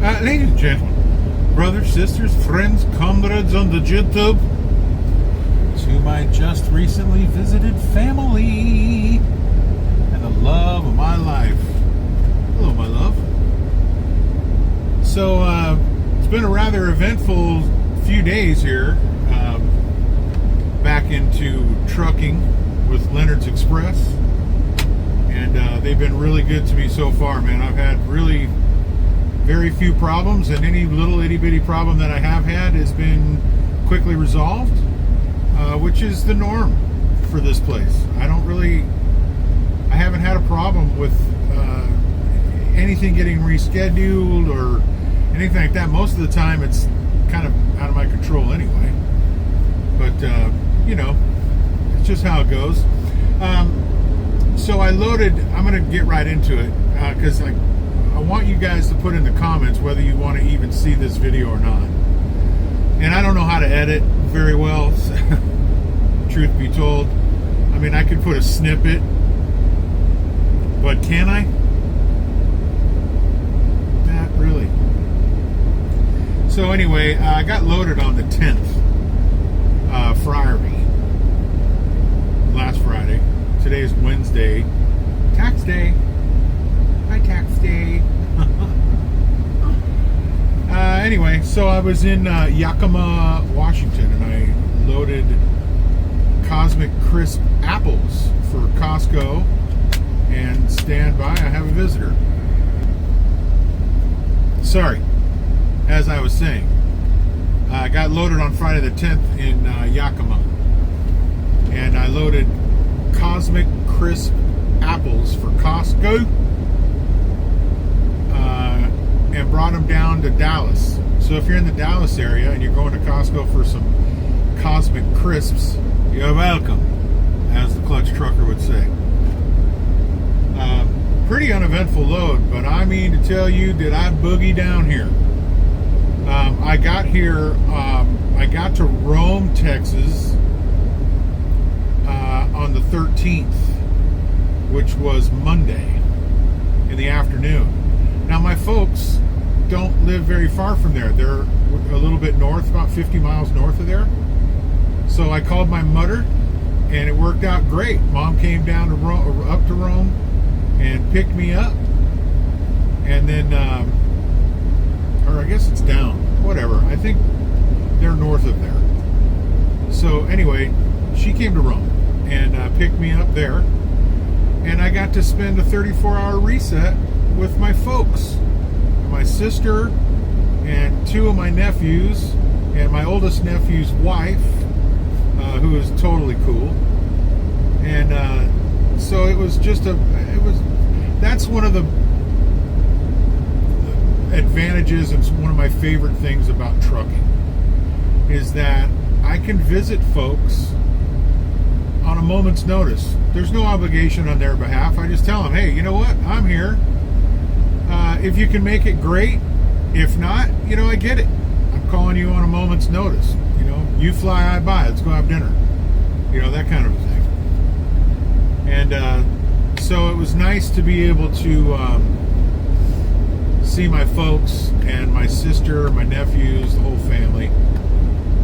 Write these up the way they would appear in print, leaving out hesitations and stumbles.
Ladies and gentlemen, brothers, sisters, friends, comrades on the YouTube, to my just recently visited family and the love of my life. Hello, my love. So, it's been a rather eventful few days here. Back into trucking with Leonard's Express. And they've been really good to me so far, man. I've had really very few problems, and any little itty-bitty problem that I have had has been quickly resolved, which is the norm for this place. I haven't had a problem with anything getting rescheduled or anything like that. Most of the time it's kind of out of my control anyway. But, it's just how it goes. So I loaded, I'm going to get right into it, because I want you guys to put in the comments whether you want to even see this video or not. And I don't know how to edit very well, truth be told. I mean, I could put a snippet, but can I? Not really. So anyway, I got loaded on the 10th, Friday, last Friday. Today's Wednesday, tax day. Hi, tax day. Anyway, so I was in Yakima, Washington, and I loaded Cosmic Crisp apples for COSTCO. And stand by, I have a visitor. Sorry, as I was saying, I got loaded on Friday the 10th in Yakima, and I loaded Cosmic Crisp apples for COSTCO, and brought them down to Dallas. So if you're in the Dallas area and you're going to Costco for some Cosmic Crisps, you're welcome, as the clutch trucker would say. Pretty uneventful load, but I mean to tell you, did I boogie down here. I got here, I got to Rome, Texas on the 13th, which was Monday in the afternoon. Now my folks don't live very far from there. They're a little bit north, about 50 miles north of there. So I called my mother, and it worked out great. Mom came down to Rome, up to Rome, and picked me up. And then, or I guess it's down, whatever. I think they're north of there. So anyway, she came to Rome and picked me up there. And I got to spend a 34-hour reset with my folks. My sister and two of my nephews and my oldest nephew's wife, who is totally cool. And so it was just that's one of the advantages and one of my favorite things about trucking is that I can visit folks on a moment's notice. There's no obligation on their behalf. I just tell them, hey, you know what? I'm here. If you can make it, great. If not, I get it. I'm calling you on a moment's notice. You fly, I buy. Let's go have dinner. That kind of a thing. And so it was nice to be able to see my folks and my sister, my nephews, the whole family.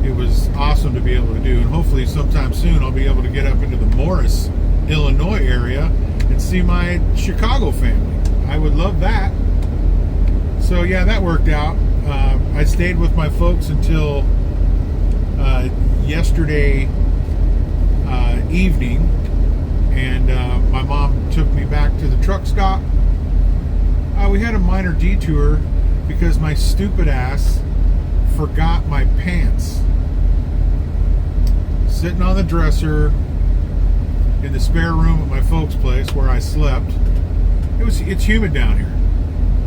It was awesome to be able to do. And hopefully sometime soon I'll be able to get up into the Morris, Illinois area and see my Chicago family. I would love that. So yeah, that worked out. I stayed with my folks until yesterday evening, and my mom took me back to the truck stop. We had a minor detour because my stupid ass forgot my pants sitting on the dresser in the spare room at my folks' place where I slept. It's humid down here,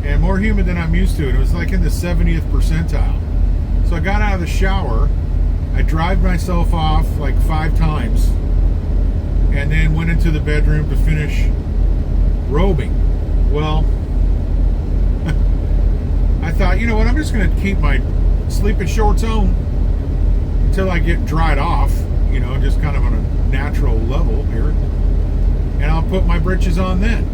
and more humid than I'm used to. It was like in the 70th percentile. So I got out of the shower, I dried myself off like 5 times, and then went into the bedroom to finish robing. Well, I thought, you know what, I'm just going to keep my sleeping shorts on until I get dried off, just kind of on a natural level here, and I'll put my britches on then.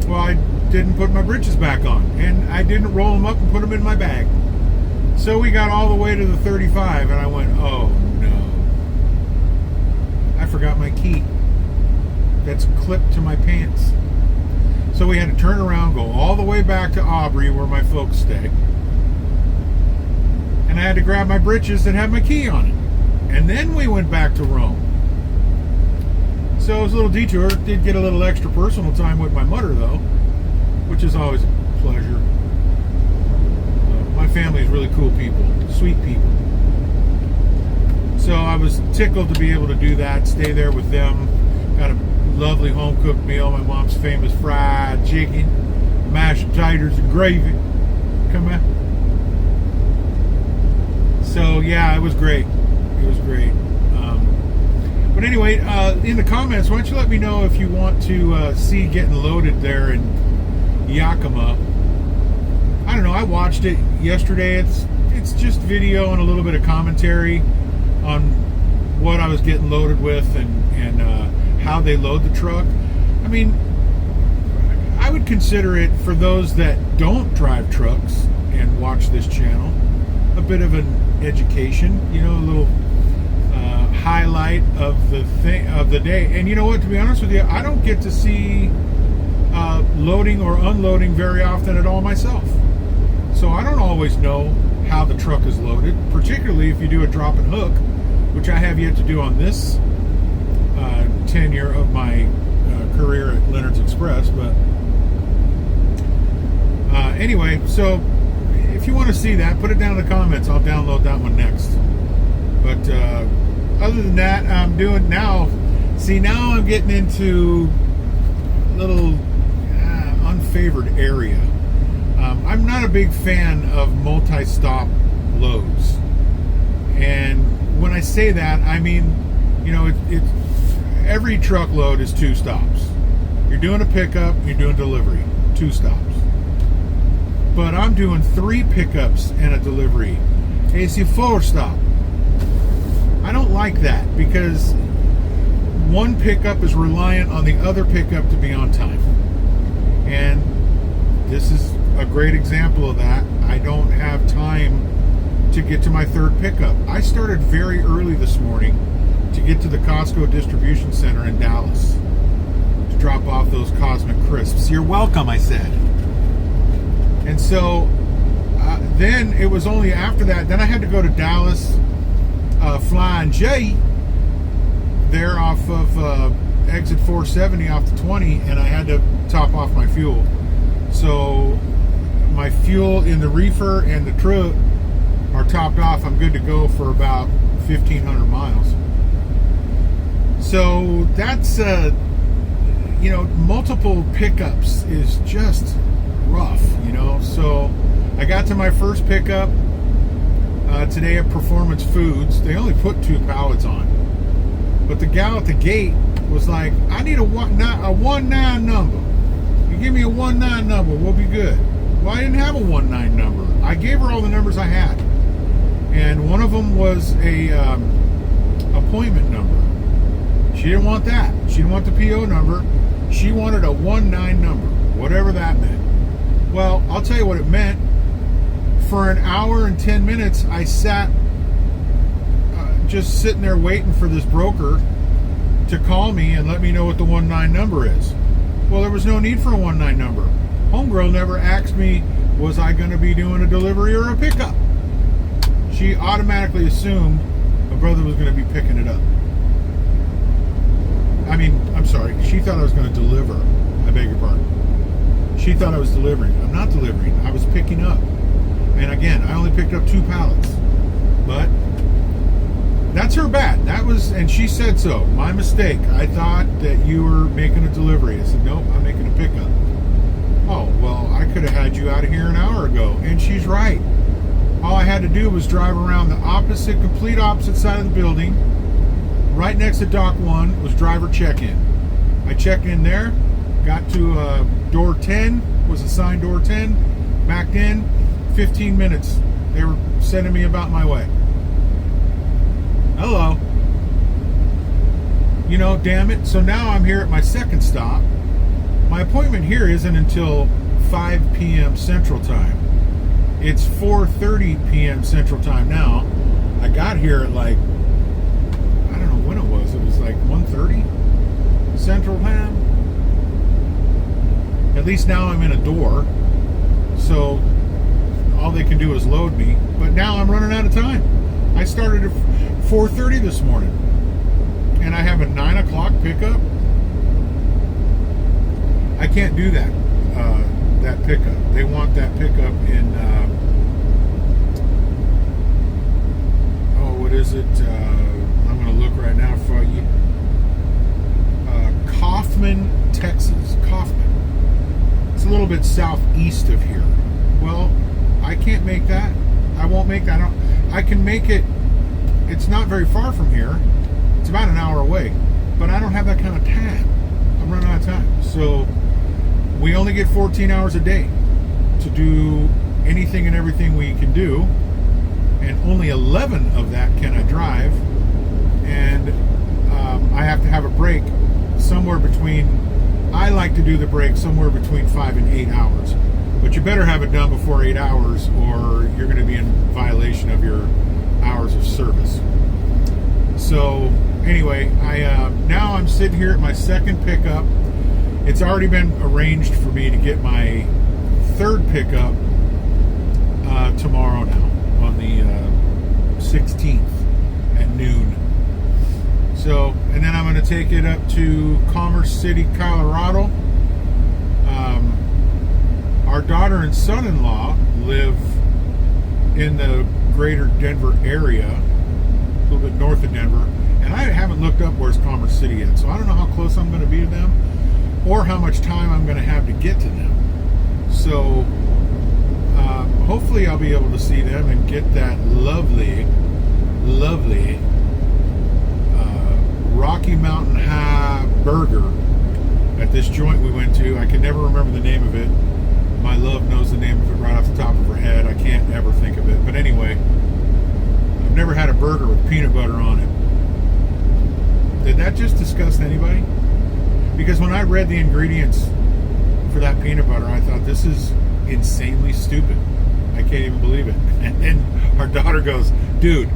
Well, I didn't put my britches back on, and I didn't roll them up and put them in my bag. So we got all the way to the 35, and I went, oh no, I forgot my key that's clipped to my pants. So we had to turn around, go all the way back to Aubrey where my folks stay, and I had to grab my britches that had my key on it, and then we went back to Rome. So it was a little detour. Did get a little extra personal time with my mother though, which is always a pleasure. My family is really cool people, sweet people. So I was tickled to be able to do that, stay there with them. Got a lovely home-cooked meal, my mom's famous fried chicken, mashed taters and gravy. Come on. So yeah, it was great. It was great. But anyway, in the comments, why don't you let me know if you want to see getting loaded there in Yakima. I don't know, I watched it yesterday. It's just video and a little bit of commentary on what I was getting loaded with and how they load the truck. I mean, I would consider it, for those that don't drive trucks and watch this channel, a bit of an education, you know, a little highlight of the day. And you know what, to be honest with you, I don't get to see loading or unloading very often at all myself. So I don't always know how the truck is loaded, particularly if you do a drop and hook, which I have yet to do on this tenure of my career at Leonard's Express. But anyway, so if you want to see that, put it down in the comments. I'll download that one next. But other than that, I'm doing now. See, now I'm getting into a little unfavored area. I'm not a big fan of multi-stop loads. And when I say that, I mean, you know, every truckload is 2 stops. You're doing a pickup, you're doing delivery, 2 stops. But I'm doing 3 pickups and a delivery. It's a 4 stop. I don't like that, because one pickup is reliant on the other pickup to be on time. And this is a great example of that. I don't have time to get to my 3rd pickup. I started very early this morning to get to the COSTCO distribution center in Dallas to drop off those Cosmic Crisps. You're welcome, I said. And so then it was only after that, then I had to go to Dallas, Flying J there off of exit 470 off the 20, and I had to top off my fuel. So my fuel in the reefer and the truck are topped off. I'm good to go for about 1,500 miles. So that's you know, multiple pickups is just rough, you know. So I got to my first pickup today at Performance Foods. They only put 2 pallets on, but the gal at the gate was like, I need a 19 number. You give me a 19 number, we'll be good. Well, I didn't have a 19 number. I gave her all the numbers I had, and one of them was a appointment number. She didn't want that. She didn't want the PO number. She wanted a 19 number, whatever that meant. Well, I'll tell you what it meant. For an hour and 10 minutes, I sat just sitting there waiting for this broker to call me and let me know what the 19 number is. Well, there was no need for a 19 number. Homegirl never asked me, was I going to be doing a delivery or a pickup? She automatically assumed my brother was going to be picking it up. I mean, I'm sorry, she thought I was going to deliver. I beg your pardon. She thought I was delivering. I'm not delivering. I was picking up. And again, I only picked up 2 pallets. But that's her bad. That was, and she said so. My mistake. I thought that you were making a delivery. I said, nope, I'm making a pickup. Oh, well, I could have had you out of here an hour ago. And she's right. All I had to do was drive around the complete opposite side of the building. Right next to Dock 1 was driver check-in. I checked in there, got to door 10, was assigned door 10, backed in, 15 minutes. They were sending me about my way. Hello. You know, damn it. So now I'm here at my 2nd stop. My appointment here isn't until 5 p.m. Central Time. It's 4:30 p.m. Central Time now. I got here at like, I don't know when it was. It was like 1:30 Central Time. At least now I'm in a door. So all they can do is load me. But now I'm running out of time. I started at 4:30 this morning. And I have a 9 o'clock pickup. I can't do that. That pickup. They want that pickup in, what is it? I'm going to look right now for you. Kaufman, Texas. Kaufman. It's a little bit southeast of here. Well, I can't make that. I won't make that. I can make it. It's not very far from here. It's about an hour away. But I don't have that kind of time. I'm running out of time. So we only get 14 hours a day to do anything and everything we can do, and only 11 of that can I drive, and I have to have a break somewhere between, I like to do the break somewhere between 5 and 8 hours, but you better have it done before 8 hours or you're going to be in violation of your hours of service. So anyway, now I'm sitting here at my second pickup. It's already been arranged for me to get my third pickup tomorrow now on the 16th at noon. So, and then I'm going to take it up to Commerce City, Colorado. Our daughter and son-in-law live in the greater Denver area, a little bit north of Denver, and I haven't looked up where's Commerce City yet, so I don't know how close I'm going to be to them or how much time I'm going to have to get to them. So hopefully I'll be able to see them and get that lovely Rocky Mountain High burger at this joint we went to. I can never remember the name of it. My love knows the name of it right off the top of her head. I can't ever think of it. But anyway, I've never had a burger with peanut butter on it. Did that just disgust anybody? Because when I read the ingredients for that peanut butter, I thought, this is insanely stupid. I can't even believe it. And then our daughter goes, dude,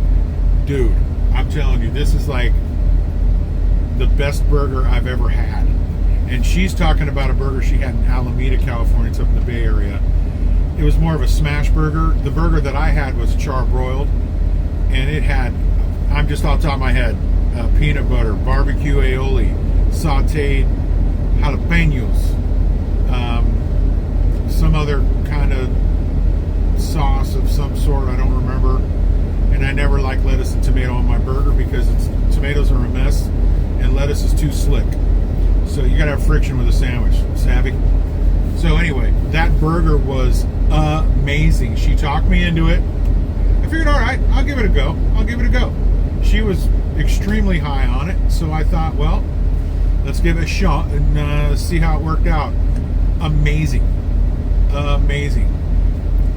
I'm telling you, this is like the best burger I've ever had. And she's talking about a burger she had in Alameda, California. It's up in the Bay Area. It was more of a smash burger. The burger that I had was charbroiled. And it had, I'm just off the top of my head, peanut butter, barbecue aioli, sauteed jalapenos, some other kind of sauce of some sort, I don't remember. And I never like lettuce and tomato on my burger because tomatoes are a mess and lettuce is too slick. So you gotta have friction with a sandwich, savvy? So anyway, that burger was amazing. She talked me into it. I figured, all right, I'll give it a go. She was extremely high on it, so I thought, well, let's give it a shot and see how it worked out. Amazing.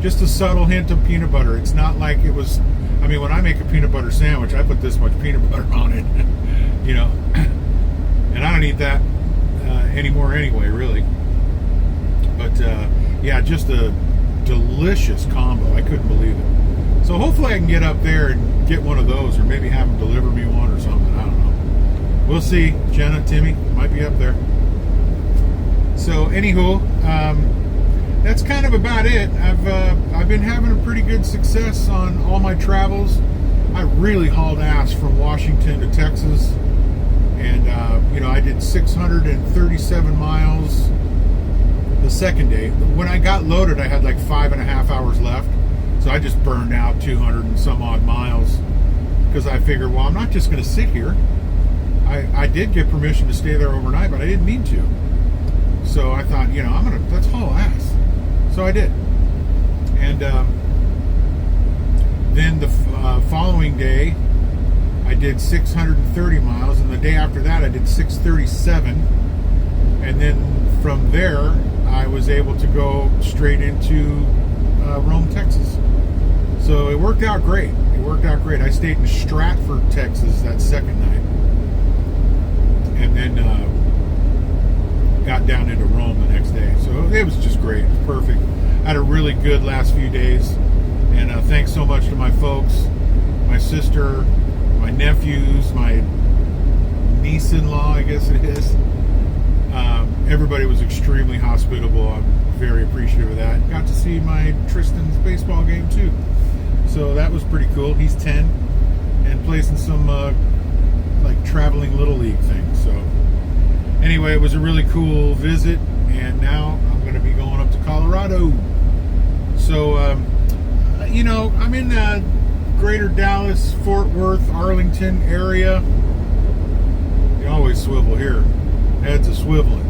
Just a subtle hint of peanut butter. It's not like it was, I mean, when I make a peanut butter sandwich, I put this much peanut butter on it, you know, and I don't eat that anymore anyway, really. But yeah, just a delicious combo. I couldn't believe it. So hopefully I can get up there and get one of those, or maybe have them deliver me one or something. I don't know. We'll see. Jenna, Timmy might be up there. So anywho, that's kind of about it. I've been having a pretty good success on all my travels. I really hauled ass from Washington to Texas, and you know, I did 637 miles the second day. When I got loaded, I had like 5.5 hours left, so I just burned out 200 and some odd miles because I figured, well, I'm not just going to sit here. I did get permission to stay there overnight, but I didn't need to. So I thought, you know, let's haul ass. So I did. And then the following day, I did 630 miles. And the day after that, I did 637. And then from there, I was able to go straight into Rome, Texas. So it worked out great. I stayed in Stratford, Texas that second night. And then got down into Rome the next day. So it was just great. It was perfect. I had a really good last few days. And thanks so much to my folks, my sister, my nephews, my niece-in-law, I guess it is. Everybody was extremely hospitable. I'm very appreciative of that. Got to see my Tristan's baseball game too. So that was pretty cool. He's 10 and plays in some like traveling little league thing. So anyway, it was a really cool visit, and now I'm going to be going up to Colorado. So you know, I'm in the greater Dallas, Fort Worth, Arlington area. You always swivel here. Heads are swiveling.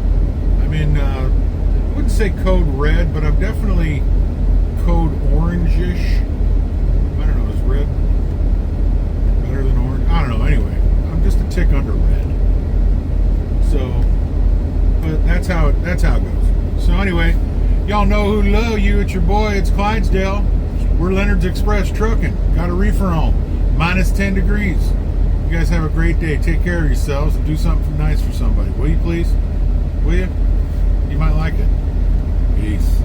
I'm in, I wouldn't say code red, but I'm definitely code orange-ish. I don't know, is red better than orange? I don't know, anyway. I'm just a tick under red. So, but that's how it goes. So anyway, y'all know who love you. It's your boy, it's Clydesdale. We're Leonard's Express Truckin. Got a reefer home. Minus 10 degrees. You guys have a great day. Take care of yourselves and do something nice for somebody. Will you please? Will you? You might like it. Peace.